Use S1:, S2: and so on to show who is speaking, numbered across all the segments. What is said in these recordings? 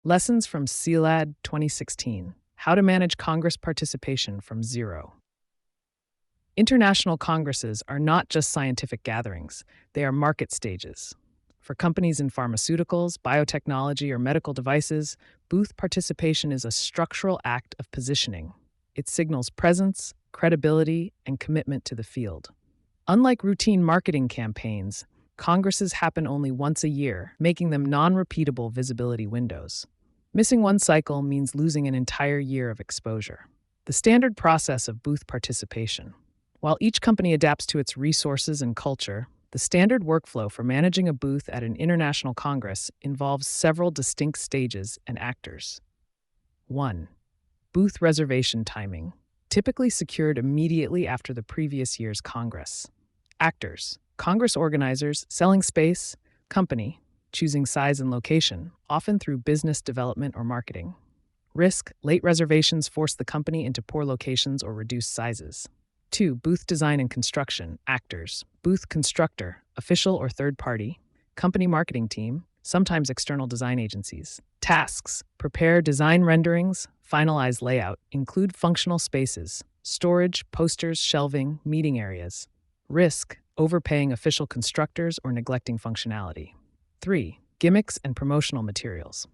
S1: Lessons from CILAD 2016: How to Manage Congress Participation from Zero. International congresses are not just scientific gatherings, they are market stages. For companies in pharmaceuticals, biotechnology, or medical devices, booth participation is a structural act of positioning. It signals presence, credibility, and commitment to the field. Unlike routine marketing campaigns, congresses happen only once a year, making them non-repeatable visibility windows. Missing one cycle means losing an entire year of exposure. The standard process of booth participation. While each company adapts to its resources and culture, the standard workflow for managing a booth at an international congress involves several distinct stages and actors. 1. Booth reservation timing, typically secured immediately after the previous year's congress. Actors: Congress organizers, selling space; company, choosing size and location, often through business development or marketing. Risk: late reservations force the company into poor locations or reduced sizes. 2. Booth design and construction. Actors: booth constructor, official or third party; company marketing team, sometimes external design agencies. Tasks: prepare design renderings, finalize layout, include functional spaces, storage, posters, shelving, meeting areas. Risk: overpaying official constructors or neglecting functionality. 3. Gimmicks and promotional materials.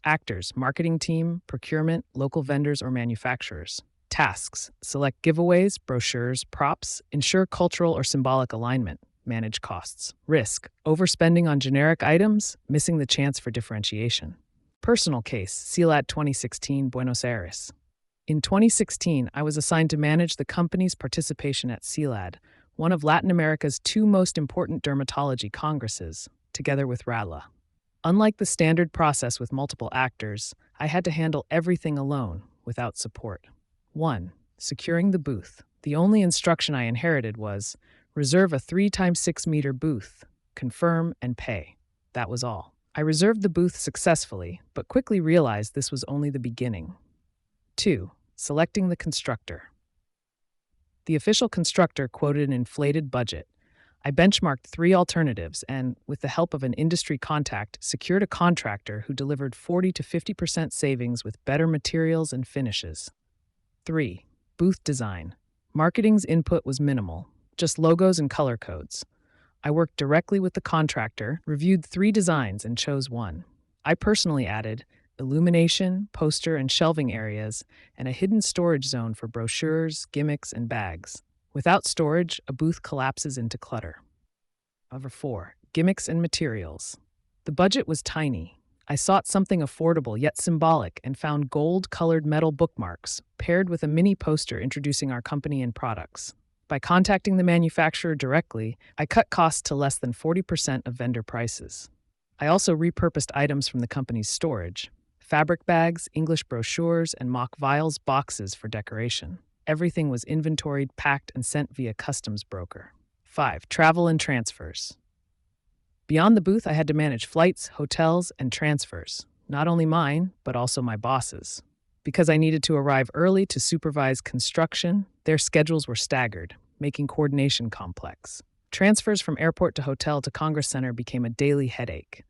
S1: Actors: marketing team, procurement, local vendors or manufacturers. Tasks: select giveaways, brochures, props, ensure cultural or symbolic alignment, manage costs. Risk: overspending on generic items, missing the chance for differentiation. Personal case: CILAD 2016, Buenos Aires. In 2016, I was assigned to manage the company's participation at CILAD, one of Latin America's two most important dermatology congresses, together with RADLA. Unlike the standard process with multiple actors, I had to handle everything alone, without support. 1. Securing the booth. The only instruction I inherited was, reserve a 3x6 meter booth, confirm, and pay. That was all. I reserved the booth successfully, but quickly realized this was only the beginning. 2. Selecting the constructor. The official constructor quoted an inflated budget. I benchmarked 3 alternatives and, with the help of an industry contact, secured a contractor who delivered 40 to 50% savings with better materials and finishes. 3. Booth design. Marketing's input was minimal, just logos and color codes. I worked directly with the contractor, reviewed 3 designs, and chose one. I personally added illumination, poster and shelving areas, and a hidden storage zone for brochures, gimmicks, and bags. Without storage, a booth collapses into clutter. 4. Gimmicks and materials. The budget was tiny. I sought something affordable yet symbolic and found gold-colored metal bookmarks, paired with a mini poster introducing our company and products. By contacting the manufacturer directly, I cut costs to less than 40% of vendor prices. I also repurposed items from the company's storage: fabric bags, English brochures, and mock vials boxes for decoration. Everything was inventoried, packed, and sent via customs broker. 5. Travel and transfers. Beyond the booth, I had to manage flights, hotels, and transfers. Not only mine, but also my boss's. Because I needed to arrive early to supervise construction, their schedules were staggered, making coordination complex. Transfers from airport to hotel to Congress Center became a daily headache.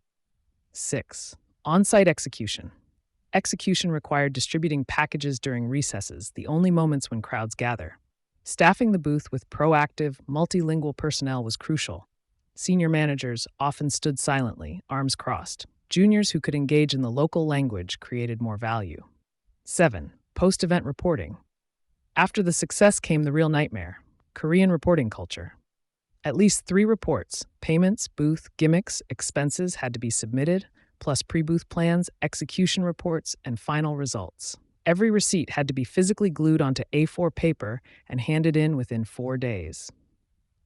S1: 6. On-site execution. Execution required distributing packages during recesses, the only moments when crowds gather. Staffing the booth with proactive, multilingual personnel was crucial. Senior managers often stood silently, arms crossed. Juniors who could engage in the local language created more value. 7. Post-event reporting. After the success came the real nightmare: Korean reporting culture. At least 3 reports, payments, booth, gimmicks, expenses, had to be submitted, plus pre-booth plans, execution reports, and final results. Every receipt had to be physically glued onto A4 paper and handed in within 4 days.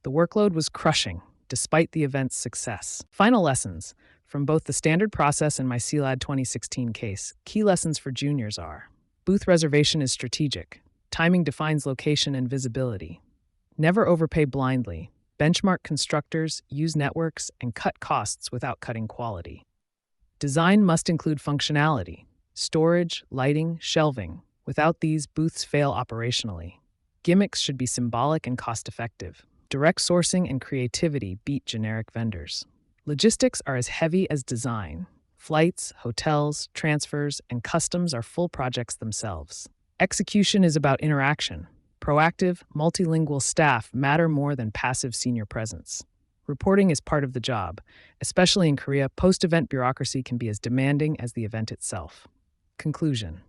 S1: The workload was crushing, despite the event's success. Final lessons. From both the standard process and my CILAD 2016 case, key lessons for juniors are: booth reservation is strategic. Timing defines location and visibility. Never overpay blindly. Benchmark constructors, use networks, and cut costs without cutting quality. Design must include functionality: storage, lighting, shelving. Without these, booths fail operationally. Gimmicks should be symbolic and cost-effective. Direct sourcing and creativity beat generic vendors. Logistics are as heavy as design. Flights, hotels, transfers, and customs are full projects themselves. Execution is about interaction. Proactive, multilingual staff matter more than passive senior presence. Reporting is part of the job. Especially in Korea, post-event bureaucracy can be as demanding as the event itself. Conclusion.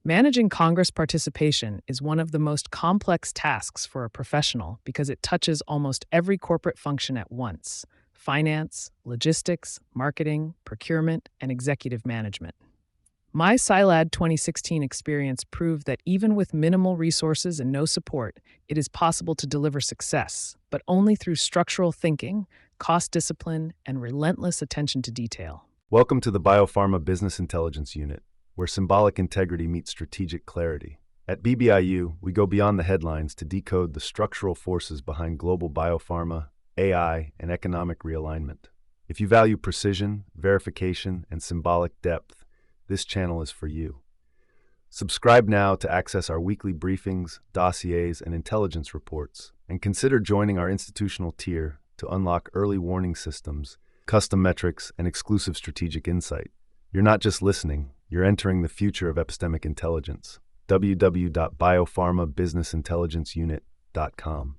S1: Managing Congress participation is one of the most complex tasks for a professional because it touches almost every corporate function at once: finance, logistics, marketing, procurement, and executive management. My CILAD 2016 experience proved that even with minimal resources and no support, it is possible to deliver success, but only through structural thinking, cost discipline, and relentless attention to detail.
S2: Welcome to the BioPharma Business Intelligence Unit, where symbolic integrity meets strategic clarity. At BBIU, we go beyond the headlines to decode the structural forces behind global biopharma, AI, and economic realignment. If you value precision, verification, and symbolic depth, this channel is for you. Subscribe now to access our weekly briefings, dossiers, and intelligence reports, and consider joining our institutional tier to unlock early warning systems, custom metrics, and exclusive strategic insight. You're not just listening, you're entering the future of epistemic intelligence. www.biopharmabusinessintelligenceunit.com